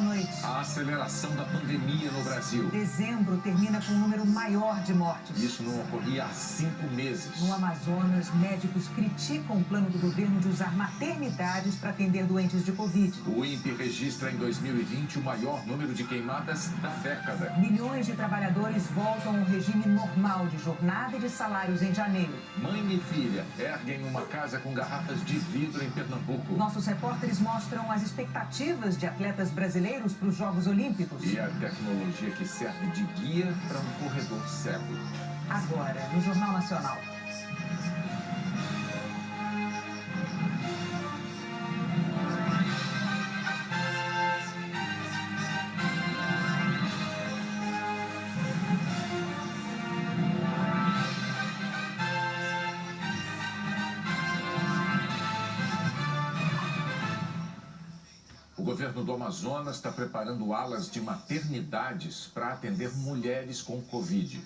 boa noite. A aceleração da pandemia no Brasil. Dezembro termina com um número maior de mortes. Isso não ocorria há 5 meses. No Amazonas, médicos criticam o plano do governo de usar maternidades para atender doentes de Covid. O INPE registra em 2020 o maior número de queimadas da década. Milhões de trabalhadores voltam ao regime normal de jornada e de salários em janeiro. Mãe e filha erguem uma casa com garrafas de vidro em Pernambuco. Nossos repórteres mostram as expectativas de atletas brasileiros para os Jogos Olímpicos. E a tecnologia que serve de guia para um corredor cego. Agora, no Jornal Nacional. O governo do Amazonas está preparando alas de maternidades para atender mulheres com Covid.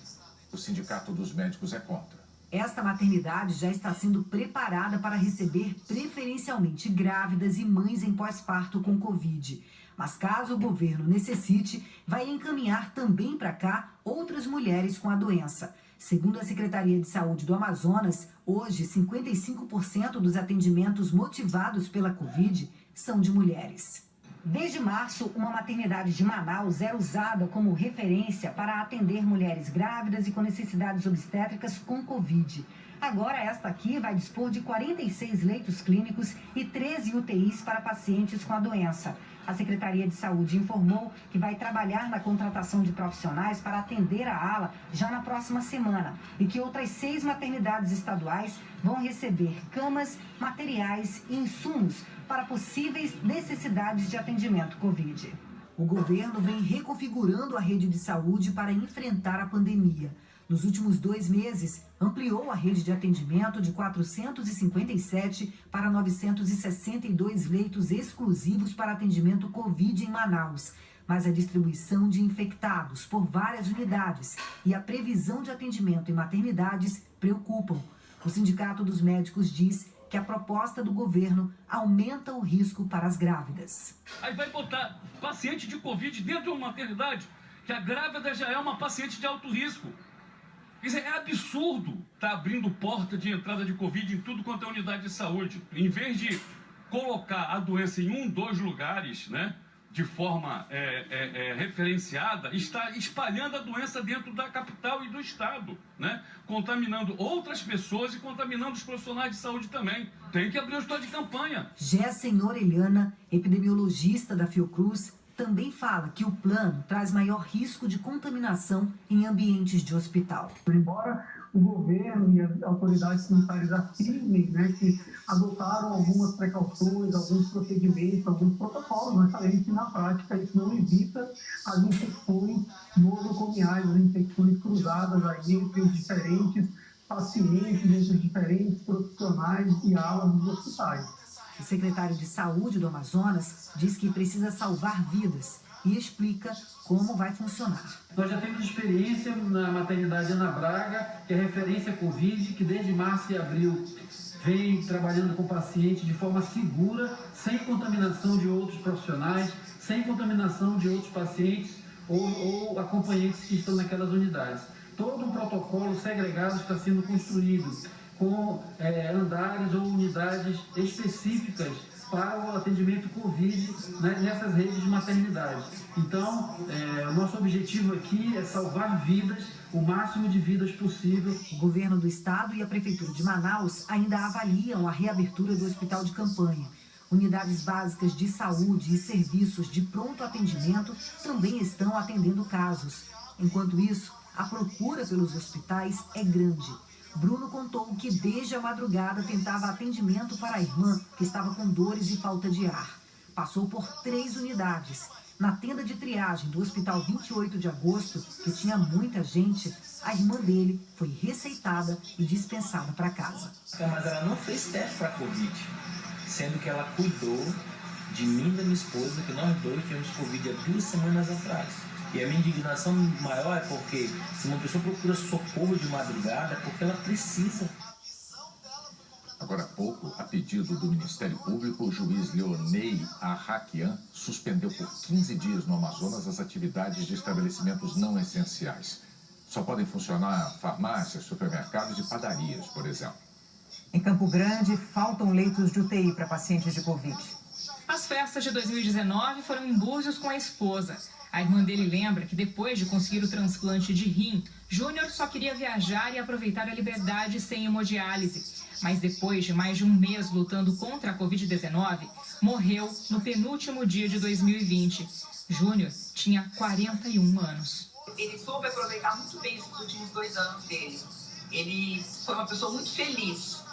O Sindicato dos Médicos é contra. Esta maternidade já está sendo preparada para receber preferencialmente grávidas e mães em pós-parto com Covid. Mas caso o governo necessite, vai encaminhar também para cá outras mulheres com a doença. Segundo a Secretaria de Saúde do Amazonas, hoje 55% dos atendimentos motivados pela Covid são de mulheres. Desde março, uma maternidade de Manaus é usada como referência para atender mulheres grávidas e com necessidades obstétricas com Covid. Agora, esta aqui vai dispor de 46 leitos clínicos e 13 UTIs para pacientes com a doença. A Secretaria de Saúde informou que vai trabalhar na contratação de profissionais para atender a ala já na próxima semana e que outras 6 maternidades estaduais vão receber camas, materiais e insumos para possíveis necessidades de atendimento Covid. O governo vem reconfigurando a rede de saúde para enfrentar a pandemia. Nos últimos 2 meses, ampliou a rede de atendimento de 457 para 962 leitos exclusivos para atendimento Covid em Manaus. Mas a distribuição de infectados por várias unidades e a previsão de atendimento em maternidades preocupam. O Sindicato dos Médicos diz que a proposta do governo aumenta o risco para as grávidas. Aí vai botar paciente de Covid dentro de uma maternidade, que a grávida já é uma paciente de alto risco. Isso é absurdo estar abrindo porta de entrada de Covid em tudo quanto é unidade de saúde. Em vez de colocar a doença em 2 lugares, né, de forma referenciada, está espalhando a doença dentro da capital e do estado, né, contaminando outras pessoas e contaminando os profissionais de saúde também. Tem que abrir o hospital de campanha. Gessen Orelhana, epidemiologista da Fiocruz, também fala que o plano traz maior risco de contaminação em ambientes de hospital. Embora o governo e as autoridades sanitárias afirmem, né, que adotaram algumas precauções, alguns procedimentos, alguns protocolos, nós sabemos que na prática isso não evita as infecções nosocomiais, as infecções cruzadas aí entre os diferentes pacientes, entre os diferentes profissionais e alas dos hospitais. O secretário de Saúde do Amazonas diz que precisa salvar vidas e explica como vai funcionar. Nós já temos experiência na maternidade Ana Braga, que é referência Covid, que desde março e abril vem trabalhando com pacientes de forma segura, sem contaminação de outros profissionais, sem contaminação de outros pacientes ou acompanhantes que estão naquelas unidades. Todo um protocolo segregado está sendo construído, com andares ou unidades específicas para o atendimento Covid, né, nessas redes de maternidade. Então, o nosso objetivo aqui é salvar vidas, o máximo de vidas possível. O governo do estado e a prefeitura de Manaus ainda avaliam a reabertura do hospital de campanha. Unidades básicas de saúde e serviços de pronto atendimento também estão atendendo casos. Enquanto isso, a procura pelos hospitais é grande. Bruno contou que desde a madrugada tentava atendimento para a irmã, que estava com dores e falta de ar. Passou por 3 unidades. Na tenda de triagem do Hospital 28 de Agosto, que tinha muita gente, a irmã dele foi receitada e dispensada para casa. Mas ela não fez teste para Covid, sendo que ela cuidou de mim e da minha esposa, que nós dois tivemos Covid há 2 semanas atrás. E a minha indignação maior é porque se uma pessoa procura socorro de madrugada é porque ela precisa. Agora há pouco, a pedido do Ministério Público, o juiz Leonei Arraquian suspendeu por 15 dias no Amazonas as atividades de estabelecimentos não essenciais. Só podem funcionar farmácias, supermercados e padarias, por exemplo. Em Campo Grande, faltam leitos de UTI para pacientes de Covid. As festas de 2019 foram em Búzios com a esposa. A irmã dele lembra que depois de conseguir o transplante de rim, Júnior só queria viajar e aproveitar a liberdade sem hemodiálise. Mas depois de mais de um mês lutando contra a Covid-19, morreu no penúltimo dia de 2020. Júnior tinha 41 anos. Ele soube aproveitar muito bem esses últimos 2 anos dele. Ele foi uma pessoa muito feliz.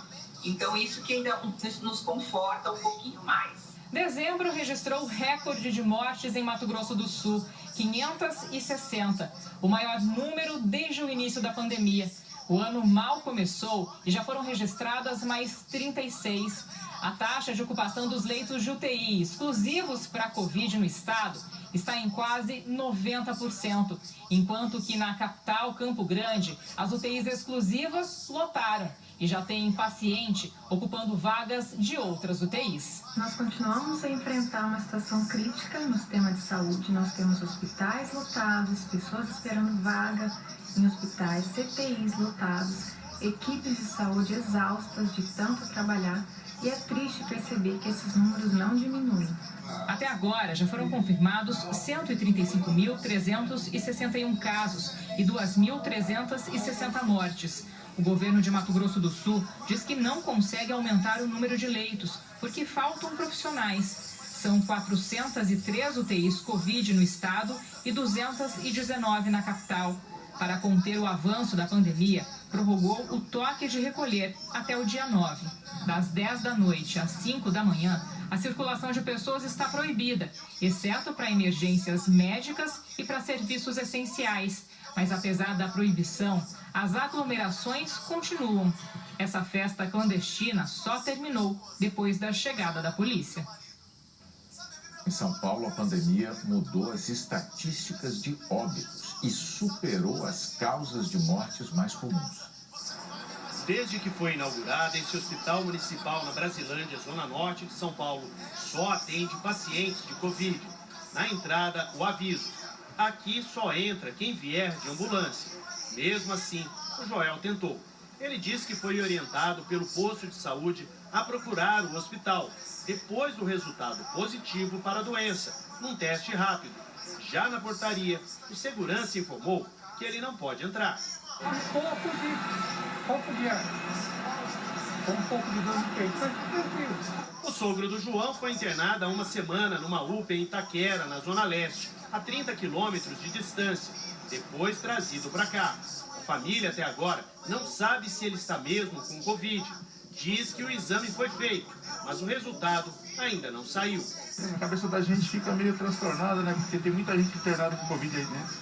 Então isso que ainda nos conforta um pouquinho mais. Dezembro registrou recorde de mortes em Mato Grosso do Sul, 560, o maior número desde o início da pandemia. O ano mal começou e já foram registradas mais 36. A taxa de ocupação dos leitos de UTI exclusivos para a Covid no estado está em quase 90%, enquanto que na capital, Campo Grande, as UTIs exclusivas lotaram e já tem paciente ocupando vagas de outras UTIs. Nós continuamos a enfrentar uma situação crítica no sistema de saúde. Nós temos hospitais lotados, pessoas esperando vaga em hospitais, CTIs lotados, equipes de saúde exaustas de tanto trabalhar. E é triste perceber que esses números não diminuem. Até agora, já foram confirmados 135.361 casos e 2.360 mortes. O governo de Mato Grosso do Sul diz que não consegue aumentar o número de leitos, porque faltam profissionais. São 403 UTIs Covid no estado e 219 na capital. Para conter o avanço da pandemia, prorrogou o toque de recolher até o dia 9. Das 10 da noite às 5 da manhã, a circulação de pessoas está proibida, exceto para emergências médicas e para serviços essenciais. Mas apesar da proibição, as aglomerações continuam. Essa festa clandestina só terminou depois da chegada da polícia. Em São Paulo, a pandemia mudou as estatísticas de óbitos e superou as causas de mortes mais comuns. Desde que foi inaugurada, esse hospital municipal na Brasilândia, zona norte de São Paulo, só atende pacientes de Covid. Na entrada, o aviso: aqui só entra quem vier de ambulância. Mesmo assim, o Joel tentou. Ele disse que foi orientado pelo posto de saúde a procurar o hospital, depois do resultado positivo para a doença, num teste rápido. Já na portaria, o segurança informou que ele não pode entrar. Um pouco de dor no peito, mas tranquilo. O sogro do João foi internado há uma semana numa UPA em Itaquera, na Zona Leste, a 30 quilômetros de distância, depois trazido para cá. A família até agora não sabe se ele está mesmo com Covid. Diz que o exame foi feito, mas o resultado ainda não saiu. A cabeça da gente fica meio transtornada, né? Porque tem muita gente internada com Covid aí dentro.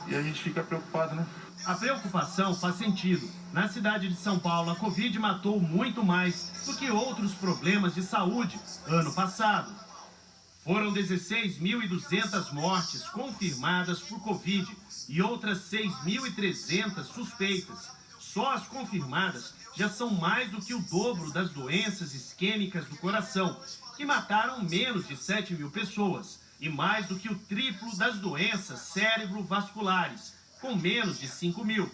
E a gente fica preocupado, né? A preocupação faz sentido. Na cidade de São Paulo, a Covid matou muito mais do que outros problemas de saúde ano passado. Foram 16.200 mortes confirmadas por Covid e outras 6.300 suspeitas. Só as confirmadas já são mais do que o dobro das doenças isquêmicas do coração, que mataram menos de 7 mil pessoas, e mais do que o triplo das doenças cérebrovasculares, com menos de 5 mil.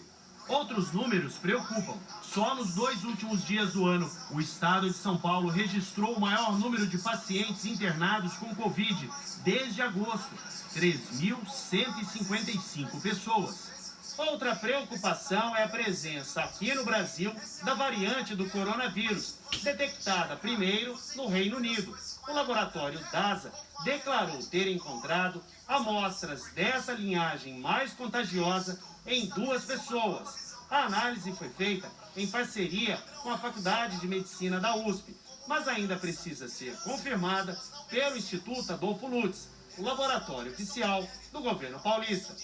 Outros números preocupam. Só nos 2 últimos dias do ano, o estado de São Paulo registrou o maior número de pacientes internados com Covid desde agosto, 3.155 pessoas. Outra preocupação é a presença aqui no Brasil da variante do coronavírus, detectada primeiro no Reino Unido. O laboratório DASA declarou ter encontrado amostras dessa linhagem mais contagiosa em 2 pessoas. A análise foi feita em parceria com a Faculdade de Medicina da USP, mas ainda precisa ser confirmada pelo Instituto Adolfo Lutz, o laboratório oficial do governo paulista.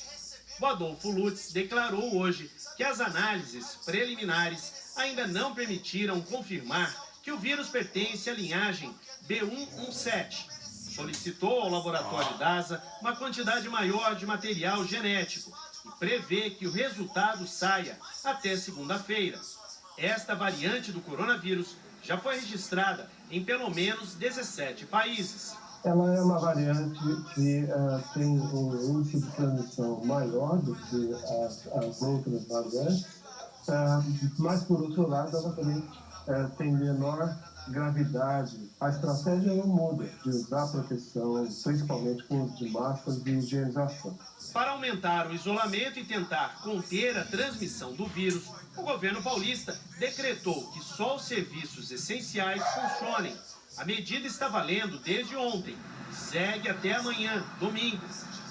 O Adolfo Lutz declarou hoje que as análises preliminares ainda não permitiram confirmar que o vírus pertence à linhagem B117. Solicitou ao laboratório DASA uma quantidade maior de material genético e prevê que o resultado saia até segunda-feira. Esta variante do coronavírus já foi registrada em pelo menos 17 países. Ela é uma variante que tem um índice de transmissão maior do que as outras variantes, mas, por outro lado, ela também tem menor gravidade. A estratégia não muda de usar proteção, principalmente com uso de máscaras e higienização. Para aumentar o isolamento e tentar conter a transmissão do vírus, o governo paulista decretou que só os serviços essenciais funcionem. A medida está valendo desde ontem e segue até amanhã, domingo.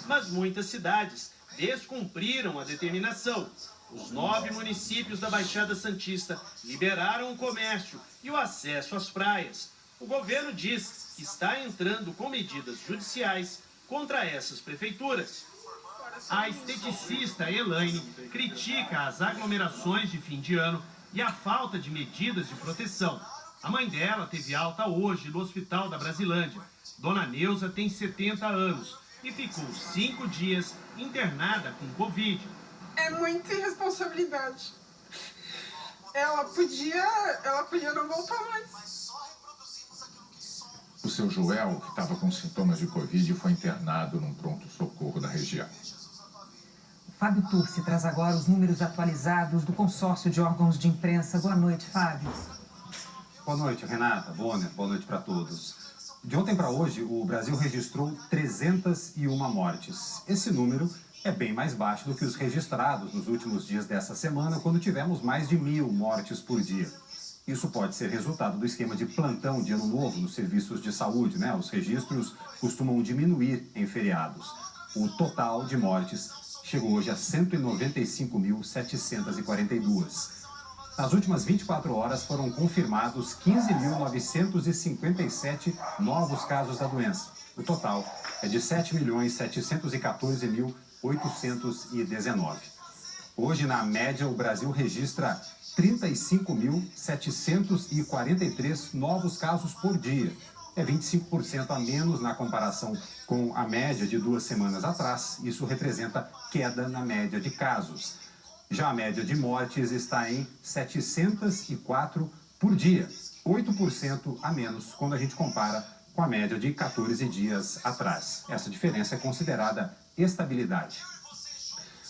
Mas muitas cidades descumpriram a determinação. Os 9 municípios da Baixada Santista liberaram o comércio e o acesso às praias. O governo diz que está entrando com medidas judiciais contra essas prefeituras. A esteticista Elaine critica as aglomerações de fim de ano e a falta de medidas de proteção. A mãe dela teve alta hoje no Hospital da Brasilândia. Dona Neuza tem 70 anos e ficou 5 dias internada com Covid. É muita irresponsabilidade. Ela podia não voltar mais. O seu Joel, que estava com sintomas de Covid, foi internado num pronto-socorro da região. Fábio Turci traz agora os números atualizados do consórcio de órgãos de imprensa. Boa noite, Fábio. Boa noite, Renata, Bonner, boa noite para todos. De ontem para hoje, o Brasil registrou 301 mortes. Esse número é bem mais baixo do que os registrados nos últimos dias dessa semana, quando tivemos mais de 1.000 mortes por dia. Isso pode ser resultado do esquema de plantão de ano novo nos serviços de saúde, né? Os registros costumam diminuir em feriados. O total de mortes chegou hoje a 195.742. Nas últimas 24 horas foram confirmados 15.957 novos casos da doença. O total é de 7.714.819. Hoje, na média, o Brasil registra 35.743 novos casos por dia. É 25% a menos na comparação com a média de 2 semanas atrás. Isso representa queda na média de casos. Já a média de mortes está em 704 por dia, 8% a menos quando a gente compara com a média de 14 dias atrás. Essa diferença é considerada estabilidade.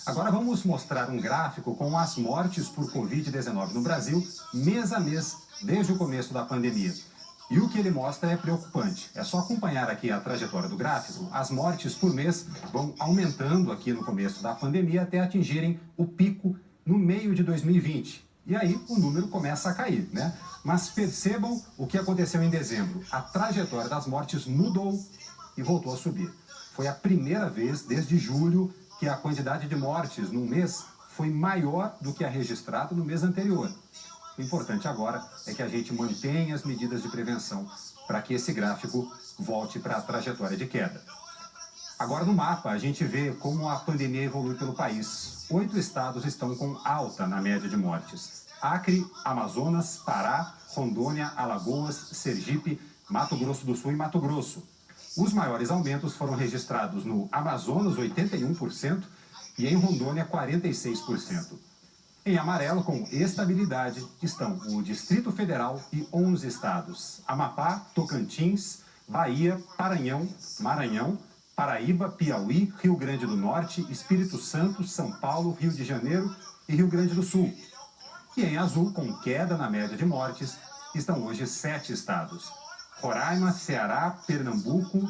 Agora vamos mostrar um gráfico com as mortes por Covid-19 no Brasil, mês a mês, desde o começo da pandemia. E o que ele mostra é preocupante. É só acompanhar aqui a trajetória do gráfico. As mortes por mês vão aumentando aqui no começo da pandemia até atingirem o pico no meio de 2020. E aí o número começa a cair, né? Mas percebam o que aconteceu em dezembro. A trajetória das mortes mudou e voltou a subir. Foi a primeira vez desde julho que a quantidade de mortes num mês foi maior do que a registrada no mês anterior. O importante agora é que a gente mantenha as medidas de prevenção para que esse gráfico volte para a trajetória de queda. Agora no mapa a gente vê como a pandemia evolui pelo país. 8 estados estão com alta na média de mortes: Acre, Amazonas, Pará, Rondônia, Alagoas, Sergipe, Mato Grosso do Sul e Mato Grosso. Os maiores aumentos foram registrados no Amazonas, 81%, e em Rondônia, 46%. Em amarelo, com estabilidade, estão o Distrito Federal e 11 estados: Amapá, Tocantins, Bahia, Maranhão, Paraíba, Piauí, Rio Grande do Norte, Espírito Santo, São Paulo, Rio de Janeiro e Rio Grande do Sul. E em azul, com queda na média de mortes, estão hoje 7 estados: Roraima, Ceará, Pernambuco,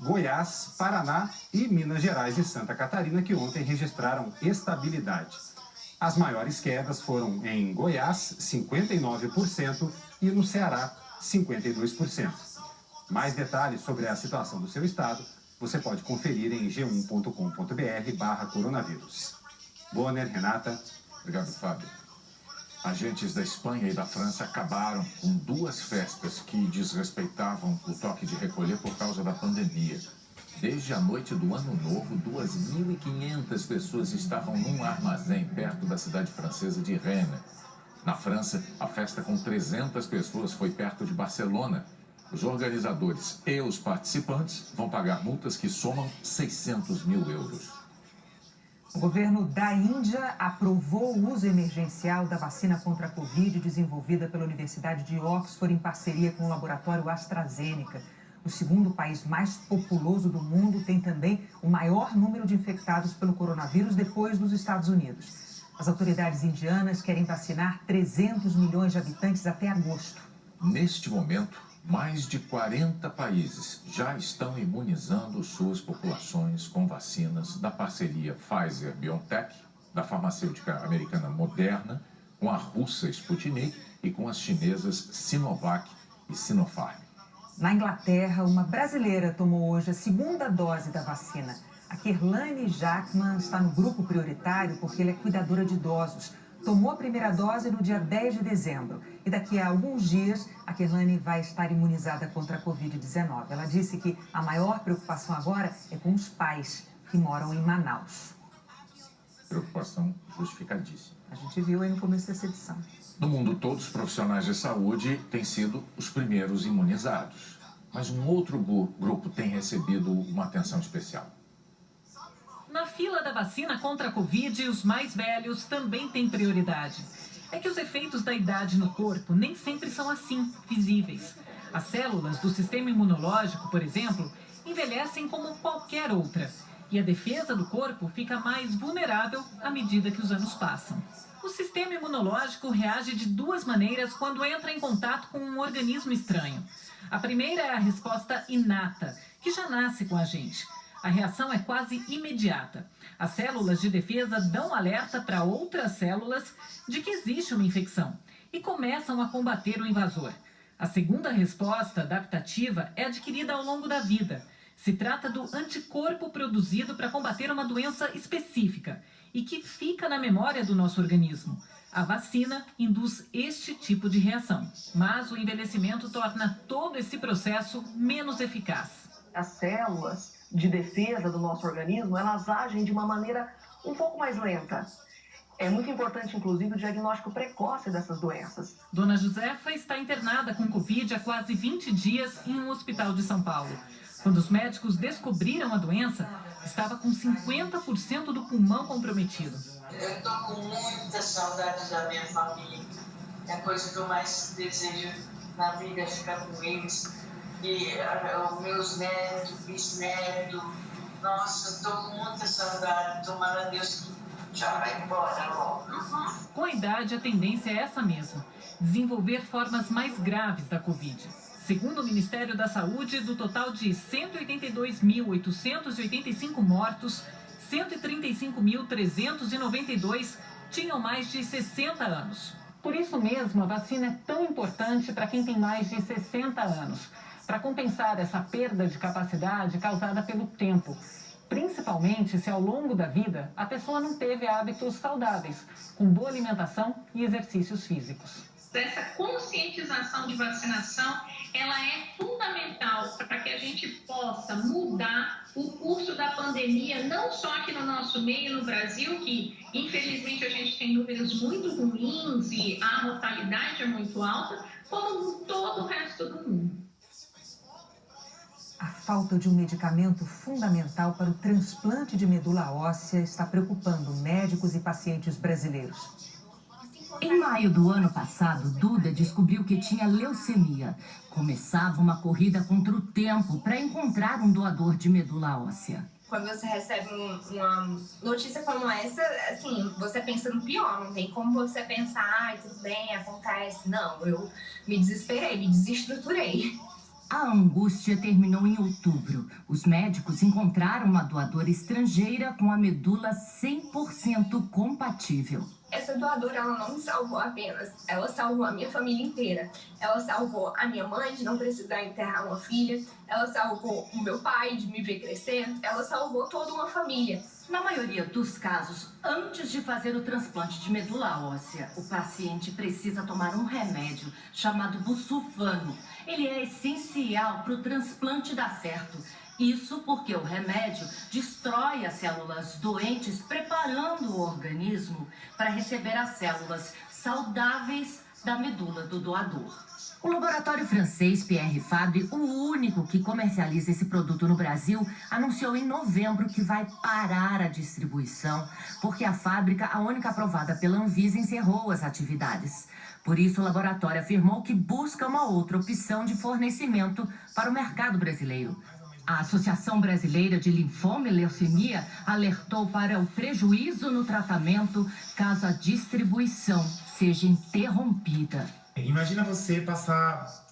Goiás, Paraná e Minas Gerais e Santa Catarina, que ontem registraram estabilidade. As maiores quedas foram em Goiás, 59%, e no Ceará, 52%. Mais detalhes sobre a situação do seu estado você pode conferir em g1.com.br/coronavírus. Bonner, Renata. Obrigado, Fábio. Agentes da Espanha e da França acabaram com 2 festas que desrespeitavam o toque de recolher por causa da pandemia. Desde a noite do Ano Novo, 2.500 pessoas estavam num armazém perto da cidade francesa de Rennes. Na França, a festa com 300 pessoas foi perto de Barcelona. Os organizadores e os participantes vão pagar multas que somam 600 mil euros. O governo da Índia aprovou o uso emergencial da vacina contra a Covid desenvolvida pela Universidade de Oxford em parceria com o laboratório AstraZeneca. O segundo país mais populoso do mundo tem também o maior número de infectados pelo coronavírus depois dos Estados Unidos. As autoridades indianas querem vacinar 300 milhões de habitantes até agosto. Neste momento, mais de 40 países já estão imunizando suas populações com vacinas da parceria Pfizer-BioNTech, da farmacêutica americana Moderna, com a russa Sputnik e com as chinesas Sinovac e Sinopharm. Na Inglaterra, uma brasileira tomou hoje a segunda dose da vacina. A Kerlane Jackman está no grupo prioritário porque ela é cuidadora de idosos. Tomou a primeira dose no dia 10 de dezembro e daqui a alguns dias a Kerlane vai estar imunizada contra a Covid-19. Ela disse que a maior preocupação agora é com os pais que moram em Manaus. Preocupação justificadíssima. A gente viu aí no começo dessa edição. No mundo todo, os profissionais de saúde têm sido os primeiros imunizados. Mas um outro grupo tem recebido uma atenção especial. Na fila da vacina contra a Covid, os mais velhos também têm prioridade. É que os efeitos da idade no corpo nem sempre são assim, visíveis. As células do sistema imunológico, por exemplo, envelhecem como qualquer outra. E a defesa do corpo fica mais vulnerável à medida que os anos passam. O sistema imunológico reage de duas maneiras quando entra em contato com um organismo estranho. A primeira é a resposta inata, que já nasce com a gente. A reação é quase imediata. As células de defesa dão alerta para outras células de que existe uma infecção e começam a combater o invasor. A segunda resposta adaptativa é adquirida ao longo da vida. Se trata do anticorpo produzido para combater uma doença específica e que fica na memória do nosso organismo. A vacina induz este tipo de reação, mas o envelhecimento torna todo esse processo menos eficaz. As células de defesa do nosso organismo, elas agem de uma maneira um pouco mais lenta. É muito importante, inclusive, o diagnóstico precoce dessas doenças. Dona Josefa está internada com Covid há quase 20 dias em um hospital de São Paulo. Quando os médicos descobriram a doença, estava com 50% do pulmão comprometido. Eu estou com muita saudade da minha família. É a coisa que eu mais desejo na vida é ficar com eles. E os meus netos, bisnetos, nossa, estou com muita saudade. Tomara a Deus que já vai embora logo. Com a idade, a tendência é essa mesmo, desenvolver formas mais graves da Covid. Segundo o Ministério da Saúde, do total de 182.885 mortos, 135.392 tinham mais de 60 anos. Por isso mesmo, a vacina é tão importante para quem tem mais de 60 anos, para compensar essa perda de capacidade causada pelo tempo, principalmente se ao longo da vida a pessoa não teve hábitos saudáveis, com boa alimentação e exercícios físicos. Essa conscientização de vacinação, ela é fundamental para que a gente possa mudar o curso da pandemia, não só aqui no nosso meio, no Brasil, que infelizmente a gente tem números muito ruins e a mortalidade é muito alta, como em todo o resto do mundo. A falta de um medicamento fundamental para o transplante de medula óssea está preocupando médicos e pacientes brasileiros. Em maio do ano passado, Duda descobriu que tinha leucemia. Começava uma corrida contra o tempo para encontrar um doador de medula óssea. Quando você recebe uma notícia como essa, assim, você pensa no pior, não tem como você pensar, tudo bem, acontece. Não, eu me desesperei, me desestruturei. A angústia terminou em outubro. Os médicos encontraram uma doadora estrangeira com a medula 100% compatível. Essa doadora, ela não me salvou apenas, ela salvou a minha família inteira. Ela salvou a minha mãe de não precisar enterrar uma filha, ela salvou o meu pai de me ver crescer, ela salvou toda uma família. Na maioria dos casos, antes de fazer o transplante de medula óssea, o paciente precisa tomar um remédio chamado busulfano. Ele é essencial para o transplante dar certo. Isso porque o remédio destrói as células doentes, preparando o organismo para receber as células saudáveis da medula do doador. O laboratório francês Pierre Fabre, o único que comercializa esse produto no Brasil, anunciou em novembro que vai parar a distribuição, porque a fábrica, a única aprovada pela Anvisa, encerrou as atividades. Por isso, o laboratório afirmou que busca uma outra opção de fornecimento para o mercado brasileiro. A Associação Brasileira de Linfoma e Leucemia alertou para o prejuízo no tratamento caso a distribuição seja interrompida. Imagina você passar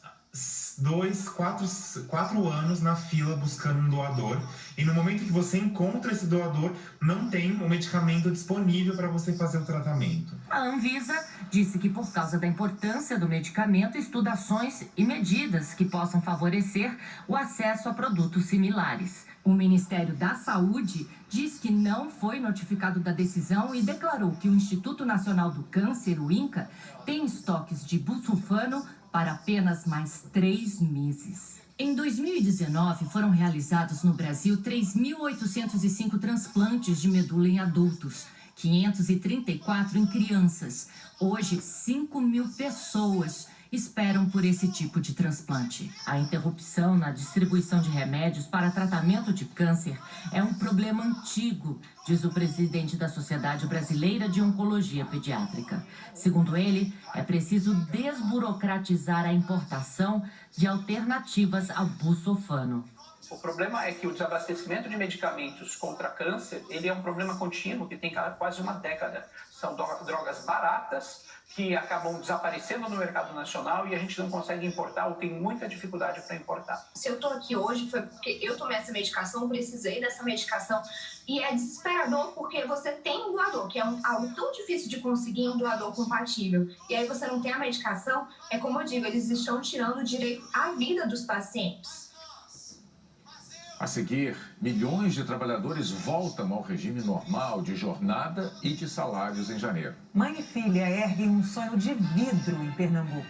4 anos na fila buscando um doador e no momento que você encontra esse doador, não tem um medicamento disponível para você fazer o tratamento. A Anvisa disse que por causa da importância do medicamento, estuda ações e medidas que possam favorecer o acesso a produtos similares. O Ministério da Saúde diz que não foi notificado da decisão e declarou que o Instituto Nacional do Câncer, o INCA, tem estoques de busulfano para apenas mais 3 meses. Em 2019, foram realizados no Brasil 3.805 transplantes de medula em adultos, 534 em crianças. Hoje, 5.000 pessoas esperam por esse tipo de transplante. A interrupção na distribuição de remédios para tratamento de câncer é um problema antigo, diz o presidente da Sociedade Brasileira de Oncologia Pediátrica. Segundo ele, é preciso desburocratizar a importação de alternativas ao busulfano. O problema é que o desabastecimento de medicamentos contra câncer, ele é um problema contínuo que tem quase uma década. São drogas baratas que acabam desaparecendo no mercado nacional e a gente não consegue importar ou tem muita dificuldade para importar. Se eu estou aqui hoje foi porque eu tomei essa medicação, precisei dessa medicação e é desesperador porque você tem um doador, que é algo tão difícil de conseguir, um doador compatível. E aí você não tem a medicação, é como eu digo, eles estão tirando o direito à vida dos pacientes. A seguir, milhões de trabalhadores voltam ao regime normal de jornada e de salários em janeiro. Mãe e filha erguem um sonho de vidro em Pernambuco.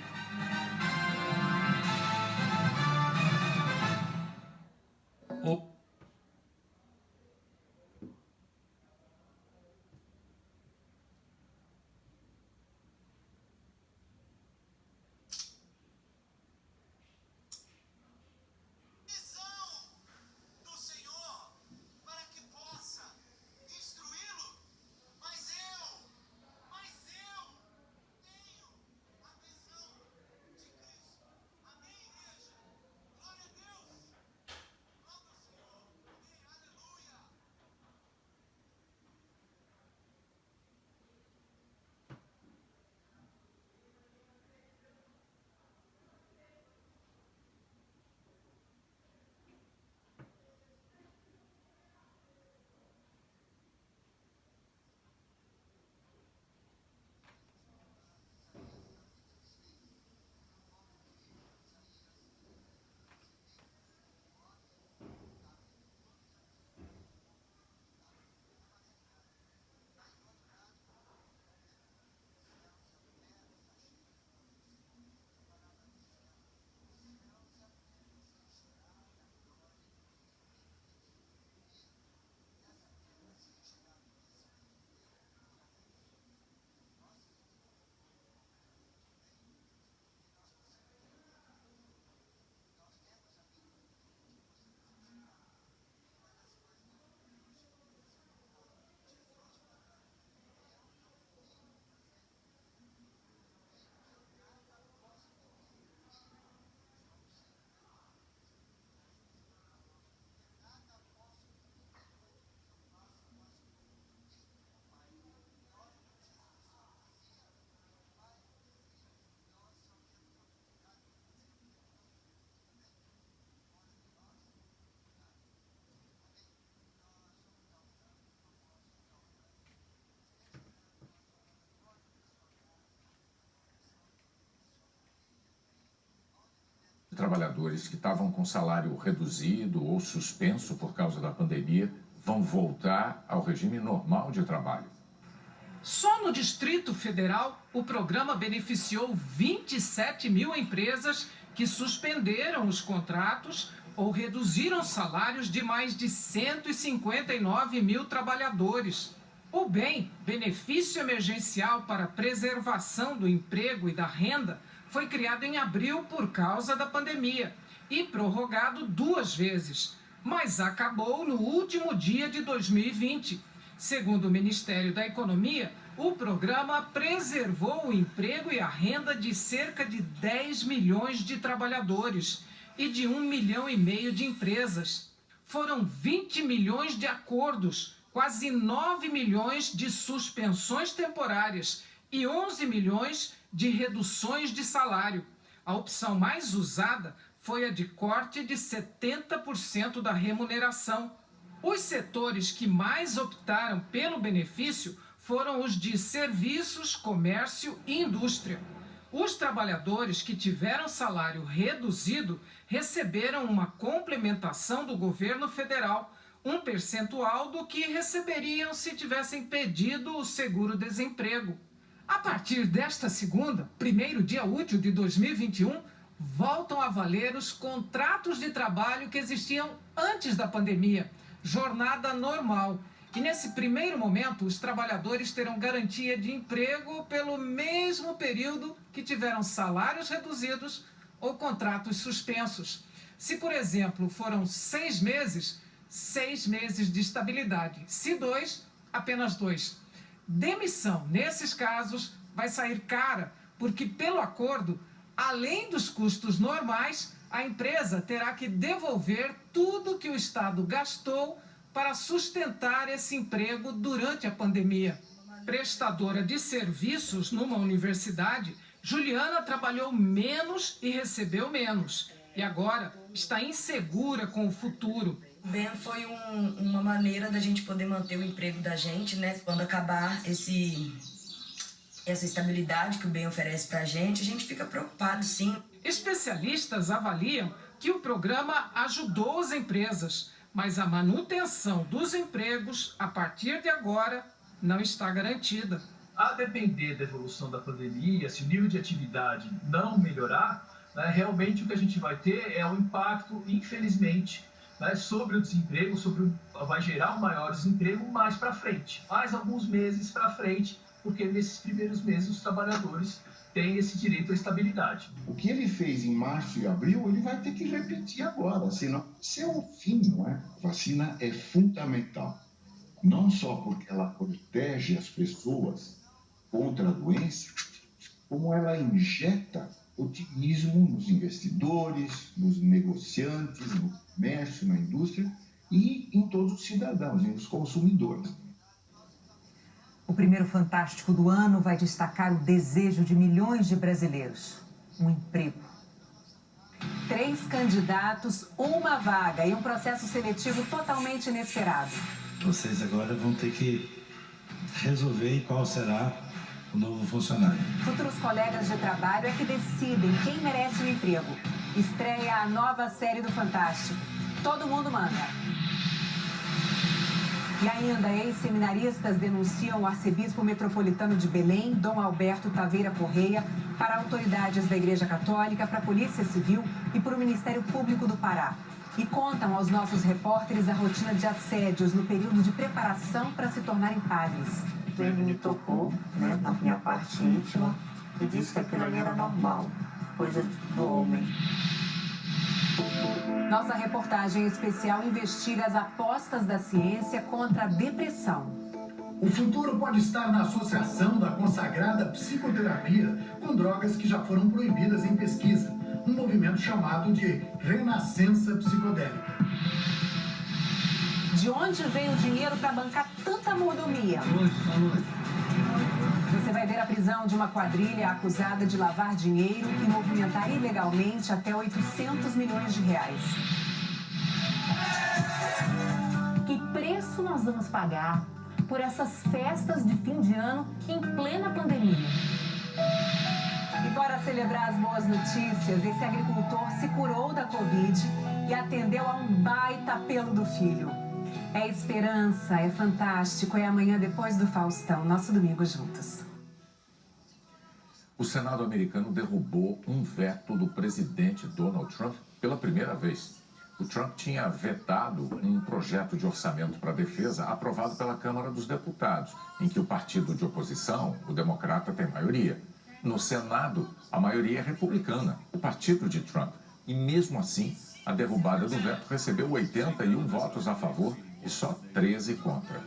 Trabalhadores que estavam com salário reduzido ou suspenso por causa da pandemia vão voltar ao regime normal de trabalho. Só no Distrito Federal, o programa beneficiou 27 mil empresas que suspenderam os contratos ou reduziram salários de mais de 159 mil trabalhadores. O BEM, Benefício Emergencial para a Preservação do Emprego e da Renda, foi criado em abril por causa da pandemia e prorrogado 2 vezes, mas acabou no último dia de 2020. Segundo o Ministério da Economia, o programa preservou o emprego e a renda de cerca de 10 milhões de trabalhadores e de 1,5 milhão de empresas. Foram 20 milhões de acordos, quase 9 milhões de suspensões temporárias e 11 milhões de reduções de salário. A opção mais usada foi a de corte de 70% da remuneração. Os setores que mais optaram pelo benefício foram os de serviços, comércio e indústria. Os trabalhadores que tiveram salário reduzido receberam uma complementação do governo federal, um percentual do que receberiam se tivessem pedido o seguro-desemprego. A partir desta segunda, primeiro dia útil de 2021, voltam a valer os contratos de trabalho que existiam antes da pandemia, jornada normal. E nesse primeiro momento, os trabalhadores terão garantia de emprego pelo mesmo período que tiveram salários reduzidos ou contratos suspensos. Se, por exemplo, foram 6 meses, 6 meses de estabilidade. Se 2, apenas 2. Demissão, nesses casos, vai sair cara, porque pelo acordo, além dos custos normais, a empresa terá que devolver tudo que o Estado gastou para sustentar esse emprego durante a pandemia. Prestadora de serviços numa universidade, Juliana trabalhou menos e recebeu menos. E agora está insegura com o futuro. O BEM foi uma maneira da gente poder manter o emprego da gente, né? Quando acabar essa estabilidade que o BEM oferece para a gente fica preocupado, sim. Especialistas avaliam que o programa ajudou as empresas, mas a manutenção dos empregos, a partir de agora, não está garantida. A depender da evolução da pandemia, se o nível de atividade não melhorar, né, realmente o que a gente vai ter é um impacto, infelizmente, né, sobre o desemprego, vai gerar um maior desemprego mais para frente, mais alguns meses para frente, porque nesses primeiros meses os trabalhadores têm esse direito à estabilidade. O que ele fez em março e abril, ele vai ter que repetir agora, senão isso é o fim, não é? A vacina é fundamental, não só porque ela protege as pessoas contra a doença, como ela injeta otimismo nos investidores, nos negociantes, no comércio, na indústria e em todos os cidadãos, nos consumidores. O primeiro Fantástico do ano vai destacar o desejo de milhões de brasileiros: um emprego. 3 candidatos, uma vaga e um processo seletivo totalmente inesperado. Vocês agora vão ter que resolver qual será o novo funcionário. Futuros colegas de trabalho é que decidem quem merece o emprego. Estreia a nova série do Fantástico. Todo mundo manda. E ainda, ex-seminaristas denunciam o arcebispo metropolitano de Belém, Dom Alberto Taveira Correia, para autoridades da Igreja Católica, para a Polícia Civil e para o Ministério Público do Pará. E contam aos nossos repórteres a rotina de assédios no período de preparação para se tornarem padres. Ele me tocou, né, na minha parte íntima e disse que aquilo ali era normal, coisa do homem. Nossa reportagem especial investiga as apostas da ciência contra a depressão. O futuro pode estar na associação da consagrada psicoterapia com drogas que já foram proibidas em pesquisa, um movimento chamado de renascença psicodélica. De onde veio o dinheiro para bancar tanta mordomia? Você vai ver a prisão de uma quadrilha acusada de lavar dinheiro e movimentar ilegalmente até 800 milhões de reais. Que preço nós vamos pagar por essas festas de fim de ano em plena pandemia? E para celebrar as boas notícias, esse agricultor se curou da Covid e atendeu a um baita apelo do filho. É esperança, é fantástico, é amanhã depois do Faustão, nosso domingo juntos. O Senado americano derrubou um veto do presidente Donald Trump pela primeira vez. O Trump tinha vetado um projeto de orçamento para a defesa aprovado pela Câmara dos Deputados, em que o partido de oposição, o democrata, tem maioria. No Senado, a maioria é republicana, o partido de Trump. E mesmo assim, a derrubada do veto recebeu 81 votos a favor e só 13 contra.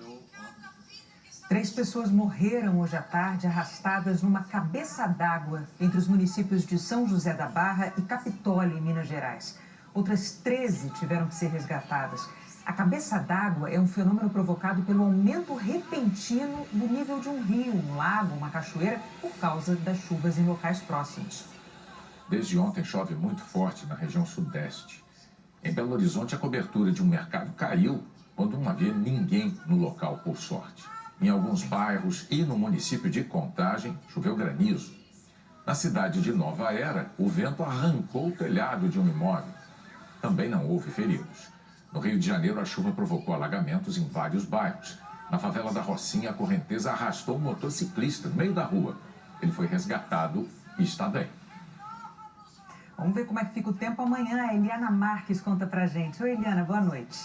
3 pessoas morreram hoje à tarde arrastadas numa cabeça d'água entre os municípios de São José da Barra e Capitólio, em Minas Gerais. Outras 13 tiveram que ser resgatadas. A cabeça d'água é um fenômeno provocado pelo aumento repentino do nível de um rio, um lago, uma cachoeira, por causa das chuvas em locais próximos. Desde ontem chove muito forte na região sudeste. Em Belo Horizonte, a cobertura de um mercado caiu quando não havia ninguém no local, por sorte. Em alguns bairros e no município de Contagem, choveu granizo. Na cidade de Nova Era, o vento arrancou o telhado de um imóvel. Também não houve feridos. No Rio de Janeiro, a chuva provocou alagamentos em vários bairros. Na favela da Rocinha, a correnteza arrastou um motociclista no meio da rua. Ele foi resgatado e está bem. Vamos ver como é que fica o tempo amanhã. A Eliana Marques conta pra gente. Oi, Eliana, boa noite.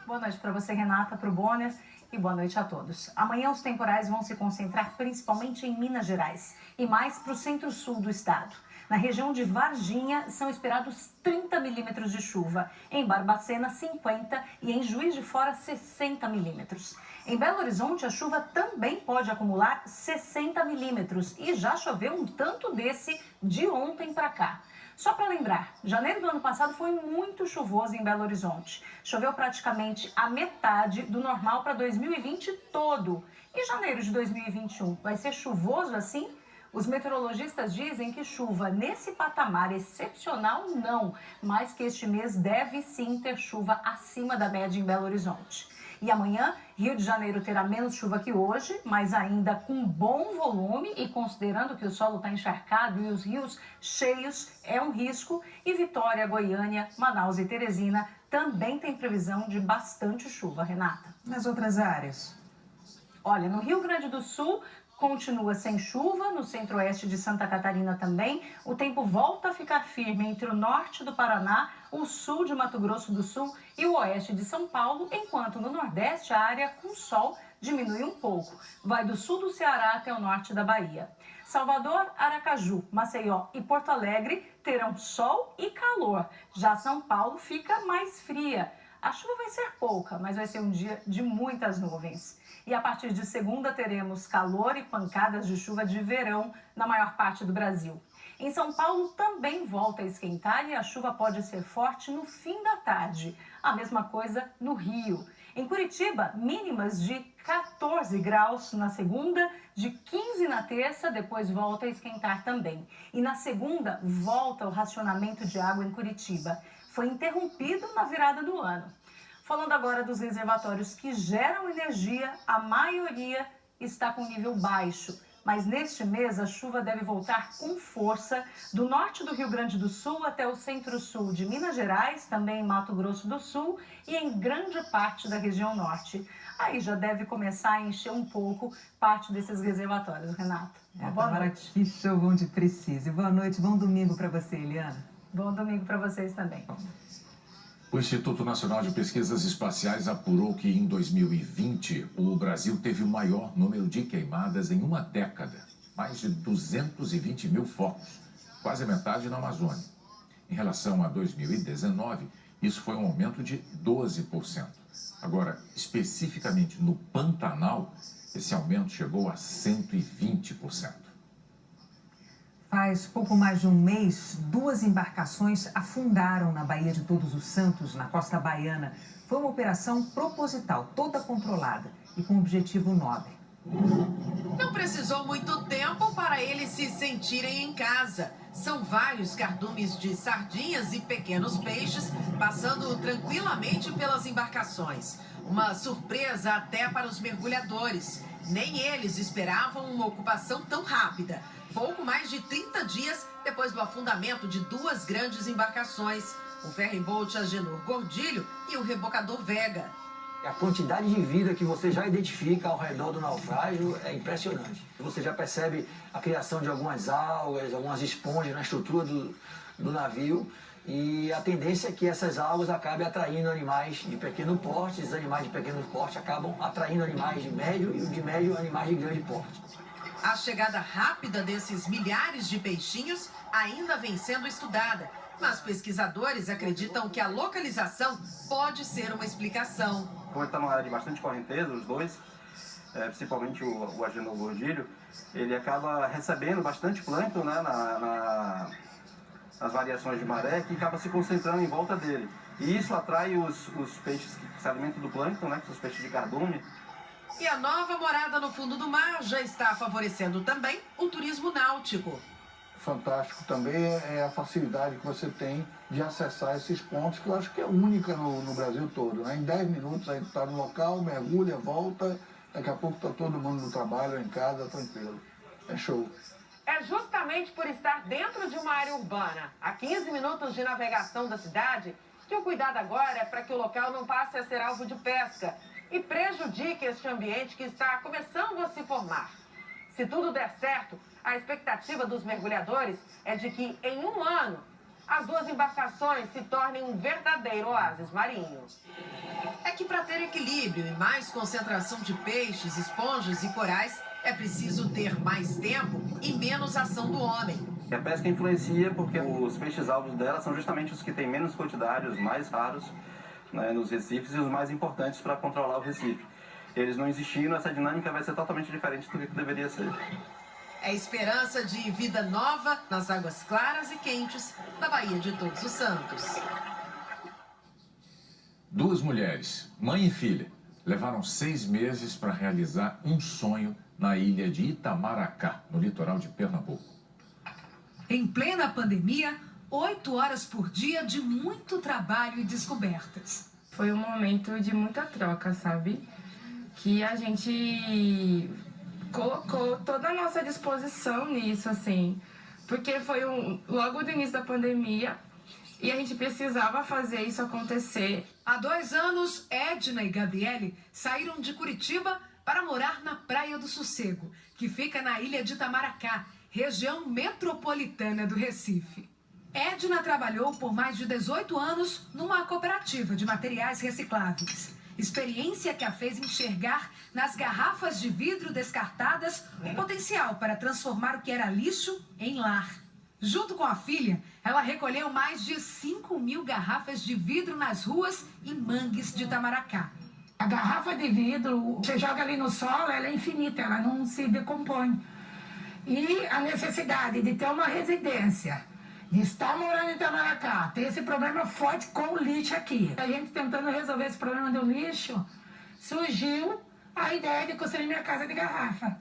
Boa noite para você, Renata, para o Bonner, e boa noite a todos. Amanhã os temporais vão se concentrar principalmente em Minas Gerais e mais para o centro-sul do estado. Na região de Varginha, são esperados 30 milímetros de chuva. Em Barbacena, 50 e em Juiz de Fora, 60 milímetros. Em Belo Horizonte, a chuva também pode acumular 60 milímetros e já choveu um tanto desse de ontem para cá. Só para lembrar, janeiro do ano passado foi muito chuvoso em Belo Horizonte. Choveu praticamente a metade do normal para 2020 todo. E janeiro de 2021 vai ser chuvoso assim? Os meteorologistas dizem que chuva nesse patamar excepcional não, mas que este mês deve sim ter chuva acima da média em Belo Horizonte. E amanhã, Rio de Janeiro terá menos chuva que hoje, mas ainda com bom volume e considerando que o solo está encharcado e os rios cheios, é um risco. E Vitória, Goiânia, Manaus e Teresina também tem previsão de bastante chuva, Renata. Nas outras áreas? Olha, no Rio Grande do Sul continua sem chuva, no centro-oeste de Santa Catarina também. O tempo volta a ficar firme entre o norte do Paraná, o sul de Mato Grosso do Sul e o oeste de São Paulo, enquanto no nordeste a área com sol diminui um pouco. Vai do sul do Ceará até o norte da Bahia. Salvador, Aracaju, Maceió e Porto Alegre terão sol e calor. Já São Paulo fica mais fria. A chuva vai ser pouca, mas vai ser um dia de muitas nuvens. E a partir de segunda teremos calor e pancadas de chuva de verão na maior parte do Brasil. Em São Paulo também volta a esquentar e a chuva pode ser forte no fim da tarde. A mesma coisa no Rio. Em Curitiba, mínimas de 14 graus na segunda, de 15 na terça, depois volta a esquentar também. E na segunda, volta o racionamento de água em Curitiba. Foi interrompido na virada do ano. Falando agora dos reservatórios que geram energia, a maioria está com nível baixo. Mas neste mês a chuva deve voltar com força do norte do Rio Grande do Sul até o centro-sul de Minas Gerais, também em Mato Grosso do Sul e em grande parte da região norte. Aí já deve começar a encher um pouco parte desses reservatórios, Renata. Boa noite. Que show onde precisa. Boa noite, bom domingo para você, Eliana. Bom domingo para vocês também. O Instituto Nacional de Pesquisas Espaciais apurou que em 2020 o Brasil teve o maior número de queimadas em uma década. Mais de 220 mil focos, quase metade na Amazônia. Em relação a 2019, isso foi um aumento de 12%. Agora, especificamente no Pantanal, esse aumento chegou a 120%. Faz pouco mais de um mês, 2 embarcações afundaram na Baía de Todos os Santos, na costa baiana. Foi uma operação proposital, toda controlada e com objetivo nobre. Não precisou muito tempo para eles se sentirem em casa. São vários cardumes de sardinhas e pequenos peixes passando tranquilamente pelas embarcações. Uma surpresa até para os mergulhadores. Nem eles esperavam uma ocupação tão rápida. Pouco mais de 30 dias depois do afundamento de 2 grandes embarcações, o ferryboat Agenor Gordilho e o rebocador Vega. A quantidade de vida que você já identifica ao redor do naufrágio é impressionante. Você já percebe a criação de algumas algas, algumas esponjas na estrutura do navio, e a tendência é que essas algas acabem atraindo animais de pequeno porte. Esses animais de pequeno porte acabam atraindo animais de médio e de médio animais de grande porte. A chegada rápida desses milhares de peixinhos ainda vem sendo estudada, mas pesquisadores acreditam que a localização pode ser uma explicação. Como está numa área de bastante correnteza, os dois, principalmente o agenogordilho, ele acaba recebendo bastante plâncton, né, nas variações de maré, que acaba se concentrando em volta dele. E isso atrai os peixes que se alimentam do plâncton, né, que são os peixes de cardume. E a nova morada no fundo do mar já está favorecendo também o turismo náutico. Fantástico também é a facilidade que você tem de acessar esses pontos, que eu acho que é única no Brasil todo, né? Em 10 minutos a gente está no local, mergulha, volta, daqui a pouco está todo mundo no trabalho, em casa, tranquilo. É show. É justamente por estar dentro de uma área urbana, a 15 minutos de navegação da cidade, que o cuidado agora é para que o local não passe a ser alvo de pesca e prejudique este ambiente que está começando a se formar. Se tudo der certo, a expectativa dos mergulhadores é de que, em um ano, as duas embarcações se tornem um verdadeiro oásis marinho. É que para ter equilíbrio e mais concentração de peixes, esponjas e corais, é preciso ter mais tempo e menos ação do homem. A pesca influencia porque os peixes-alvos dela são justamente os que têm menos quantidade, os mais raros, né, nos recifes e os mais importantes para controlar o recife. Eles não existindo, essa dinâmica vai ser totalmente diferente do que deveria ser. É esperança de vida nova nas águas claras e quentes da Baía de Todos os Santos. Duas mulheres, mãe e filha, levaram 6 meses para realizar um sonho na ilha de Itamaracá, no litoral de Pernambuco. Em plena pandemia, 8 horas por dia de muito trabalho e descobertas. Foi um momento de muita troca, sabe? Que a gente colocou toda a nossa disposição nisso, assim. Porque foi logo do início da pandemia e a gente precisava fazer isso acontecer. Há 2 anos, Edna e Gabriele saíram de Curitiba para morar na Praia do Sossego, que fica na ilha de Itamaracá, região metropolitana do Recife. Edna trabalhou por mais de 18 anos numa cooperativa de materiais recicláveis. Experiência que a fez enxergar nas garrafas de vidro descartadas o potencial para transformar o que era lixo em lar. Junto com a filha, ela recolheu mais de 5.000 garrafas de vidro nas ruas e mangues de Itamaracá. A garrafa de vidro, você joga ali no solo, ela é infinita, ela não se decompõe. E a necessidade de ter uma residência, de estar morando em Itamaracá, ter esse problema forte com o lixo aqui. A gente tentando resolver esse problema do lixo, surgiu a ideia de construir minha casa de garrafa,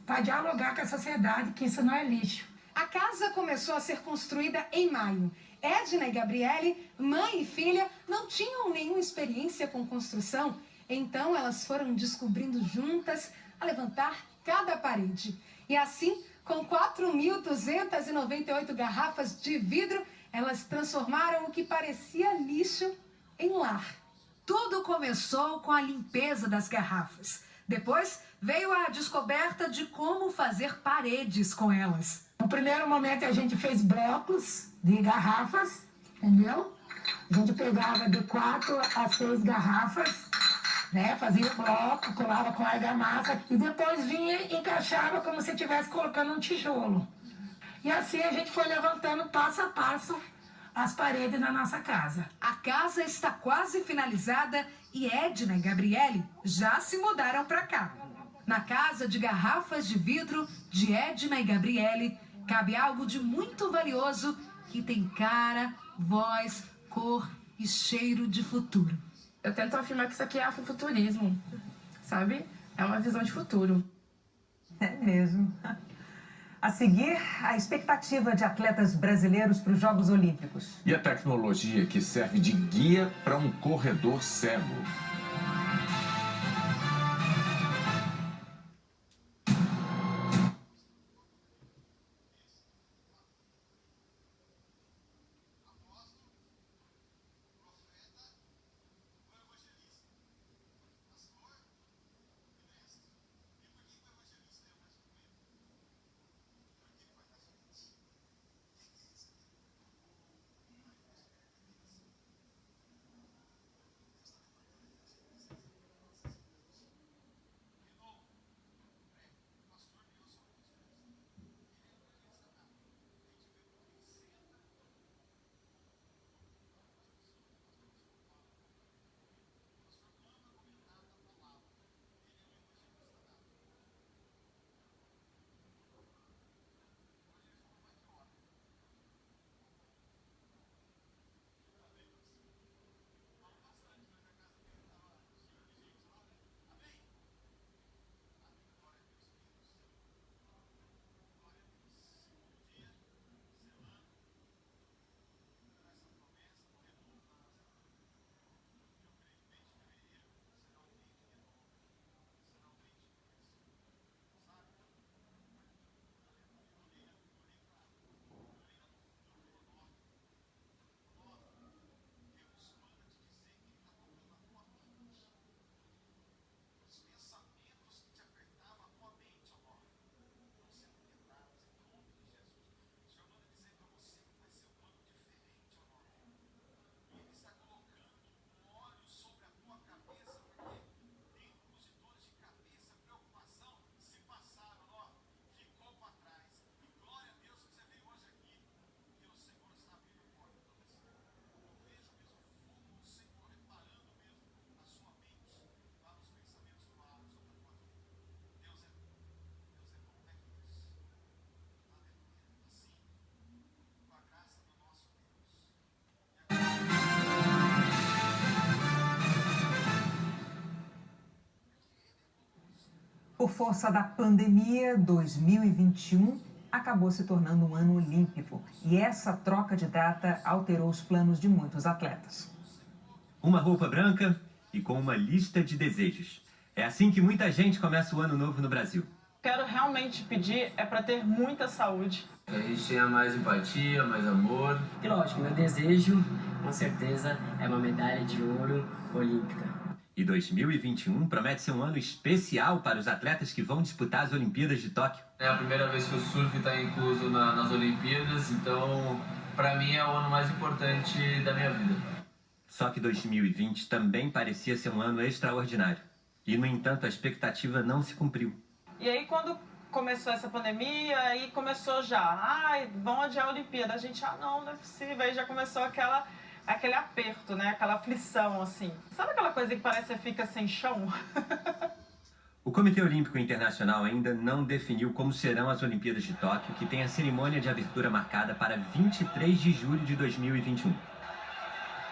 para dialogar com a sociedade que isso não é lixo. A casa começou a ser construída em maio. Edna e Gabriele, mãe e filha, não tinham nenhuma experiência com construção, então elas foram descobrindo juntas a levantar cada parede. E assim, com 4.298 garrafas de vidro, elas transformaram o que parecia lixo em lar. Tudo começou com a limpeza das garrafas. Depois veio a descoberta de como fazer paredes com elas. No primeiro momento a gente fez blocos de garrafas, entendeu? A gente pegava de 4 a 6 garrafas, né? Fazia o bloco, colava com argamassa e depois vinha e encaixava como se estivesse colocando um tijolo. E assim a gente foi levantando passo a passo as paredes da nossa casa. A casa está quase finalizada e Edna e Gabriele já se mudaram para cá. Na casa de garrafas de vidro de Edna e Gabriele, cabe algo de muito valioso que tem cara, voz, cor e cheiro de futuro. Eu tento afirmar que isso aqui é afrofuturismo, sabe? É uma visão de futuro. É mesmo. A seguir, a expectativa de atletas brasileiros para os Jogos Olímpicos. E a tecnologia que serve de guia para um corredor cego. Por força da pandemia, 2021 acabou se tornando um ano olímpico. E essa troca de data alterou os planos de muitos atletas. Uma roupa branca e com uma lista de desejos. É assim que muita gente começa o ano novo no Brasil. Quero realmente pedir para ter muita saúde. Que a gente tenha mais empatia, mais amor. E lógico, meu desejo, com certeza, é uma medalha de ouro olímpica. E 2021 promete ser um ano especial para os atletas que vão disputar as Olimpíadas de Tóquio. É a primeira vez que o surf está incluso nas Olimpíadas, então para mim é o ano mais importante da minha vida. Só que 2020 também parecia ser um ano extraordinário. E, no entanto, a expectativa não se cumpriu. E aí, quando começou essa pandemia, aí começou já, vão adiar a Olimpíada. A gente, não é possível. Aí já começou aquele aperto, né? Aquela aflição, assim. Sabe aquela coisa que parece que você fica sem chão? O Comitê Olímpico Internacional ainda não definiu como serão as Olimpíadas de Tóquio, que tem a cerimônia de abertura marcada para 23 de julho de 2021.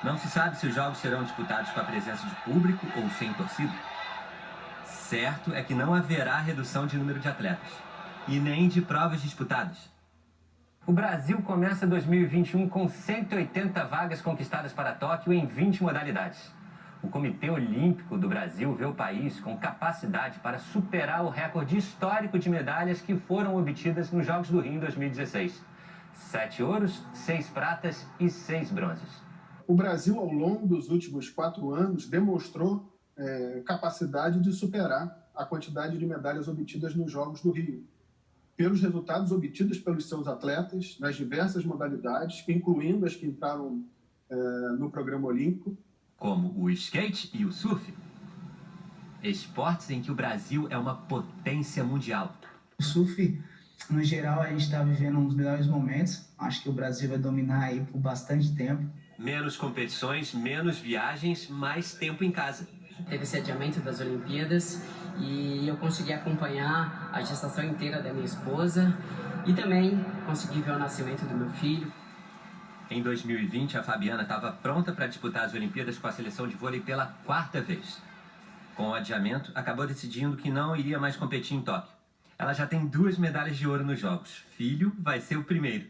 Não se sabe se os jogos serão disputados com a presença de público ou sem torcida. Certo é que não haverá redução de número de atletas e nem de provas disputadas. O Brasil começa 2021 com 180 vagas conquistadas para Tóquio em 20 modalidades. O Comitê Olímpico do Brasil vê o país com capacidade para superar o recorde histórico de medalhas que foram obtidas nos Jogos do Rio em 2016. 7 ouros, 6 pratas e 6 bronzes. O Brasil, ao longo dos últimos 4 anos, demonstrou capacidade de superar a quantidade de medalhas obtidas nos Jogos do Rio, pelos resultados obtidos pelos seus atletas nas diversas modalidades, incluindo as que entraram no programa olímpico. Como o skate e o surf. Esportes em que o Brasil é uma potência mundial. O surf, no geral, a gente está vivendo um dos melhores momentos. Acho que o Brasil vai dominar aí por bastante tempo. Menos competições, menos viagens, mais tempo em casa. Teve esse adiamento das Olimpíadas e eu consegui acompanhar a gestação inteira da minha esposa e também consegui ver o nascimento do meu filho. Em 2020, a Fabiana estava pronta para disputar as Olimpíadas com a seleção de vôlei pela 4ª vez. Com o adiamento, acabou decidindo que não iria mais competir em Tóquio. Ela já tem 2 medalhas de ouro nos Jogos. Filho vai ser o primeiro.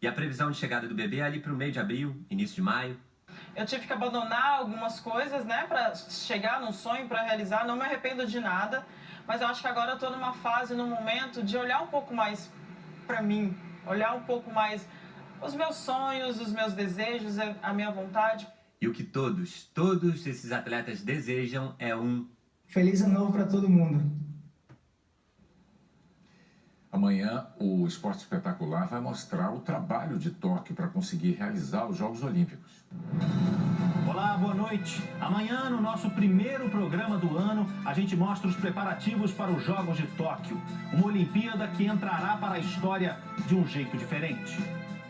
E a previsão de chegada do bebê é ali para o meio de abril, início de maio. Eu tive que abandonar algumas coisas, né, para chegar num sonho, para realizar. Não me arrependo de nada, mas eu acho que agora eu estou numa fase, num momento de olhar um pouco mais para mim, olhar um pouco mais os meus sonhos, os meus desejos, a minha vontade. E o que todos esses atletas desejam é um feliz ano novo para todo mundo. Amanhã, o Esporte Espetacular vai mostrar o trabalho de Tóquio para conseguir realizar os Jogos Olímpicos. Olá, boa noite. Amanhã, no nosso primeiro programa do ano, a gente mostra os preparativos para os Jogos de Tóquio. Uma Olimpíada que entrará para a história de um jeito diferente.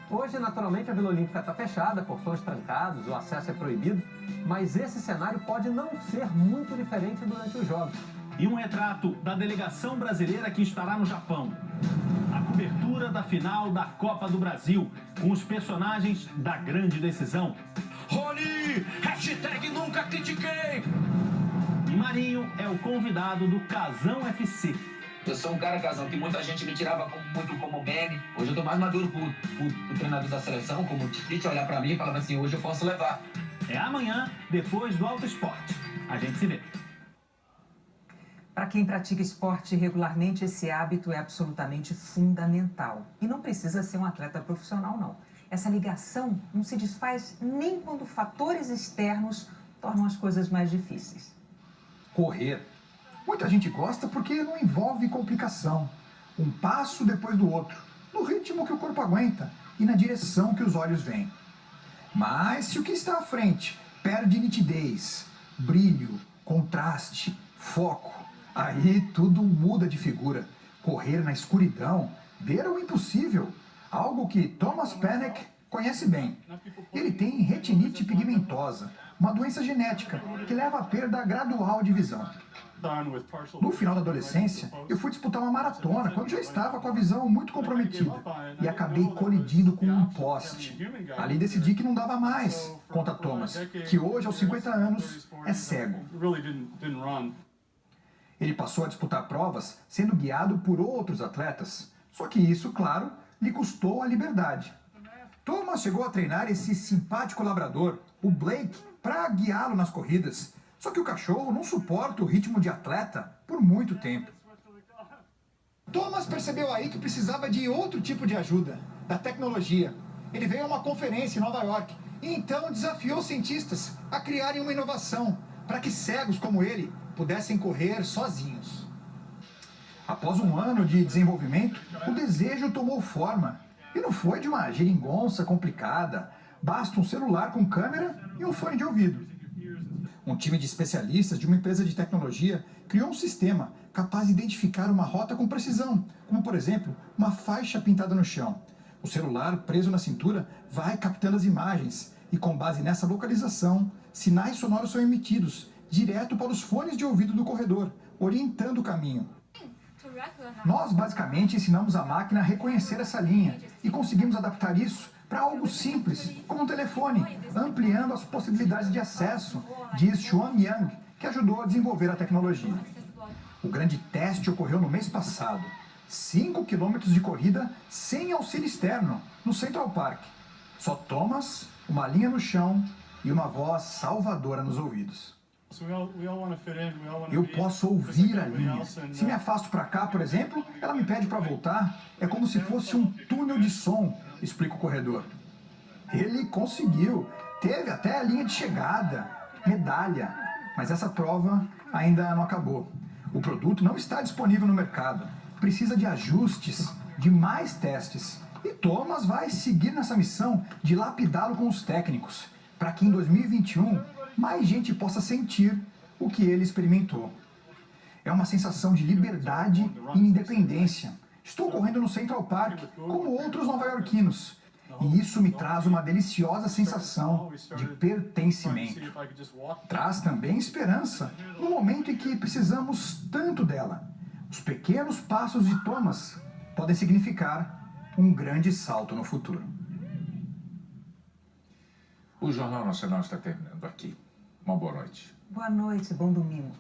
Hoje, naturalmente, a Vila Olímpica está fechada, portões trancados, o acesso é proibido, mas esse cenário pode não ser muito diferente durante os Jogos. E um retrato da delegação brasileira que estará no Japão. A cobertura da final da Copa do Brasil, com os personagens da grande decisão. Rony! #nunca critiquei! E Marinho é o convidado do Casão FC. Eu sou um cara, Casão, que muita gente me tirava muito como Manny. Hoje eu tô mais maduro pro treinador da seleção, como o Tite, olhar pra mim e falar assim, hoje eu posso levar. É amanhã, depois do Auto Esporte. A gente se vê. Para quem pratica esporte regularmente, esse hábito é absolutamente fundamental. E não precisa ser um atleta profissional, não. Essa ligação não se desfaz nem quando fatores externos tornam as coisas mais difíceis. Correr. Muita gente gosta porque não envolve complicação. Um passo depois do outro, no ritmo que o corpo aguenta e na direção que os olhos veem. Mas se o que está à frente perde nitidez, brilho, contraste, foco, aí tudo muda de figura. Correr na escuridão beira o impossível, algo que Thomas Panek conhece bem. Ele tem retinite pigmentosa, uma doença genética que leva à perda gradual de visão. No final da adolescência, eu fui disputar uma maratona quando já estava com a visão muito comprometida e acabei colidindo com um poste. Ali decidi que não dava mais, conta Thomas, que hoje, aos 50 anos, é cego. Ele passou a disputar provas sendo guiado por outros atletas. Só que isso, claro, lhe custou a liberdade. Thomas chegou a treinar esse simpático labrador, o Blake, para guiá-lo nas corridas. Só que o cachorro não suporta o ritmo de atleta por muito tempo. Thomas percebeu aí que precisava de outro tipo de ajuda, da tecnologia. Ele veio a uma conferência em Nova York e então desafiou cientistas a criarem uma inovação para que cegos como ele pudessem correr sozinhos. Após um ano de desenvolvimento, o desejo tomou forma. E não foi de uma geringonça complicada, basta um celular com câmera e um fone de ouvido. Um time de especialistas de uma empresa de tecnologia criou um sistema capaz de identificar uma rota com precisão, como, por exemplo, uma faixa pintada no chão. O celular, preso na cintura, vai captando as imagens e, com base nessa localização, sinais sonoros são emitidos direto para os fones de ouvido do corredor, orientando o caminho. Nós, basicamente, ensinamos a máquina a reconhecer essa linha e conseguimos adaptar isso para algo simples, como um telefone, ampliando as possibilidades de acesso, diz Xuan Yang, que ajudou a desenvolver a tecnologia. O grande teste ocorreu no mês passado. 5 quilômetros de corrida sem auxílio externo, no Central Park. Só Thomas, uma linha no chão e uma voz salvadora nos ouvidos. Eu posso ouvir a linha. Se me afasto para cá, por exemplo, ela me pede para voltar. É como se fosse um túnel de som, explica o corredor. Ele conseguiu. Teve até a linha de chegada, medalha. Mas essa prova ainda não acabou. O produto não está disponível no mercado. Precisa de ajustes, de mais testes. E Thomas vai seguir nessa missão de lapidá-lo com os técnicos, para que em 2021 mais gente possa sentir o que ele experimentou. É uma sensação de liberdade e independência. Estou correndo no Central Park, como outros nova-iorquinos. E isso me traz uma deliciosa sensação de pertencimento. Traz também esperança, no momento em que precisamos tanto dela. Os pequenos passos de Thomas podem significar um grande salto no futuro. O Jornal Nacional está terminando aqui. Uma boa noite. Boa noite, bom domingo.